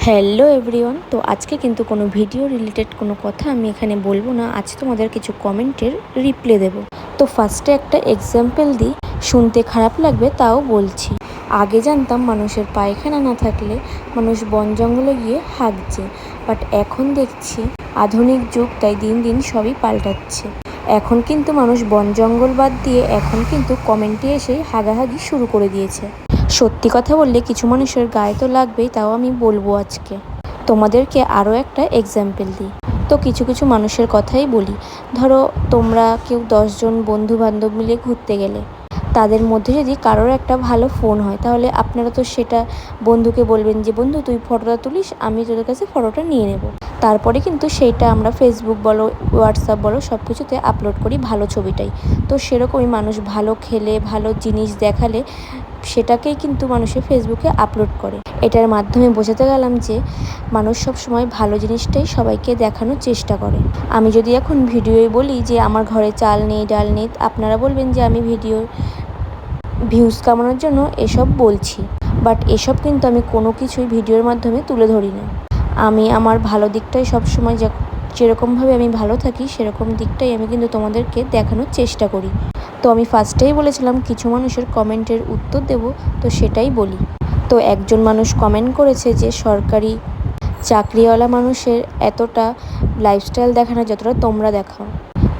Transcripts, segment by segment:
Hello everyone. তো আজকে কিন্তু কোনো ভিডিও রিলেটেড কোনো কথা আমি এখানে বলবো না। আজ তোমাদের কিছু কমেন্টের রিপ্লাই দেব। তো ফার্স্টে একটা এক্সাম্পল দিই, শুনতে খারাপ লাগবে তাও বলছি। আগে জানতাম মানুষের পায়খানা না থাকলে মানুষ বন জঙ্গলে গিয়ে হাগছে, বাট এখন দেখছি আধুনিক যুগ, তাই দিন দিন সবই পাল্টাচ্ছে। এখন কিন্তু মানুষ বন জঙ্গল বাদ দিয়ে এখন কিন্তু কমেন্টে এসে হাগাহাগি শুরু করে দিয়েছে। সত্যি কথা বললে কিছু মানুষের গায়ে তো লাগবেই, তাও আমি বলবো আজকে। তোমাদেরকে আরও একটা এক্সাম্পল দিই। তো কিছু কিছু মানুষের কথাই বলি। ধরো তোমরা কেউ 10 জন বন্ধু বান্ধব মিলে ঘুরতে গেলে, তাদের মধ্যে যদি কারোর একটা ভালো ফোন হয়, তাহলে আপনারা তো সেটা বন্ধুকে বলবেন যে বন্ধু তুই ফটোটা তুলিস, আমি তোদের কাছে ফটোটা নিয়ে নেব। তারপরে কিন্তু সেইটা আমরা ফেসবুক বলো, হোয়াটসঅ্যাপ বলো, সব কিছুতে আপলোড করি ভালো ছবিটাই। তো সেরকমই মানুষ ভালো খেলে, ভালো জিনিস দেখালে সেটাকেই কিন্তু মানুষে ফেসবুকে আপলোড করে। এটার মাধ্যমে বোঝাতে গেলাম যে মানুষ সব সময় ভালো জিনিসটাই সবাইকে দেখানোর চেষ্টা করে। আমি যদি এখন ভিডিওয় বলি যে আমার ঘরে চাল নেই, ডাল নেই, আপনারা বলবেন যে আমি ভিডিও ভিউজ কামানোর জন্য এসব বলছি। বাট এসব কিন্তু আমি কোনো কিছুই ভিডিওর মাধ্যমে তুলে ধরি না। আমি আমার ভালো দিকটাই সবসময়, যেরকমভাবে আমি ভালো থাকি সেরকম দিকটাই আমি কিন্তু তোমাদেরকে দেখানোর চেষ্টা করি। তো আমি ফার্স্টেই বলেছিলাম কিছু মানুষের কমেন্টের উত্তর দেব, তো সেটাই বলি। তো একজন মানুষ কমেন্ট করেছে যে সরকারি চাকরিওয়ালা মানুষের এতটা লাইফস্টাইল দেখানো যতটা তোমরা দেখাও।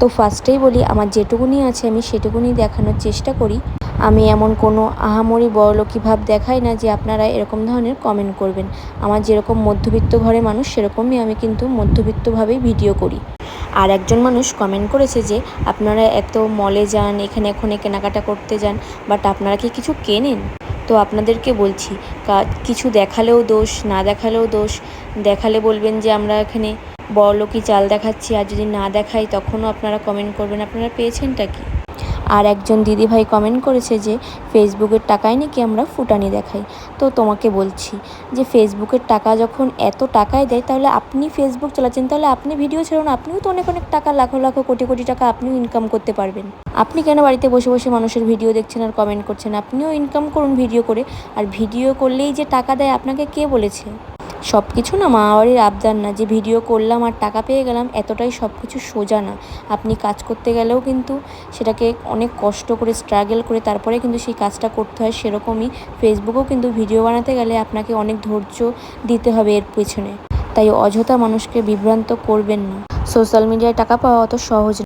তো ফার্স্টেই বলি আমার যেটুকুনি আছে আমি সেটুকুনি দেখানোর চেষ্টা করি। আমি এমন কোনো আহামরি বড়লোকি ভাব দেখাই না যে আপনারা এরকম ধরনের কমেন্ট করবেন। আমার যেরকম মধ্যবিত্ত ঘরে মানুষ সেরকমই আমি কিন্তু মধ্যবিত্তভাবেই ভিডিও করি। আর একজন মানুষ কমেন্ট করেছে যে আপনারা এত মলে যান, এখানে ওখানে কেনাকাটা করতে যান, বাট আপনারা কি কিছু কেনেন? তো আপনাদেরকে বলছি, কিছু দেখালেও দোষ, না দেখালেও দোষ। দেখালে বলবেন যে আমরা এখানে বড়লোকি চাল দেখাচ্ছি, আর যদি না দেখাই তখনও আপনারা কমেন্ট করবেন আপনারা পেয়েছেনটা কি। আর একজন দিদিভাই কমেন্ট করেছে যে ফেসবুকের টাকায় নাকি আমরা ফুটানি দেখাই। তো তোমাকে বলছি যে ফেসবুকের টাকা যখন এত টাকায় দেয়, তাহলে আপনি ফেসবুক চালাচ্ছেন, তাহলে আপনি ভিডিও ছাড়ুন, আপনিও তো অনেক অনেক টাকা, লাখো লাখো কোটি কোটি টাকা আপনিও ইনকাম করতে পারবেন। আপনি কেন বাড়িতে বসে বসে মানুষের ভিডিও দেখছেন আর কমেন্ট করছেন? আপনিও ইনকাম করুন ভিডিও করে। আর ভিডিও করলেই যে টাকা দেয় আপনাকে কে বলেছে? সব কিছু না মাওয়ারির আবদার না যে ভিডিও করলাম আর টাকা পেয়ে গেলাম, এতটাই সব কিছু সোজা না। আপনি কাজ করতে গেলেও কিন্তু সেটাকে অনেক কষ্ট করে, স্ট্রাগল করে তারপরে কিন্তু সেই কাজটা করতে হয়। সেরকমই ফেসবুকেও কিন্তু ভিডিও বানাতে গেলে আপনাকে অনেক ধৈর্য দিতে হবে এর পেছনে। তাই অযথা মানুষকে বিভ্রান্ত করবেন না। সোশ্যাল মিডিয়ায় টাকা পাওয়া অত সহজ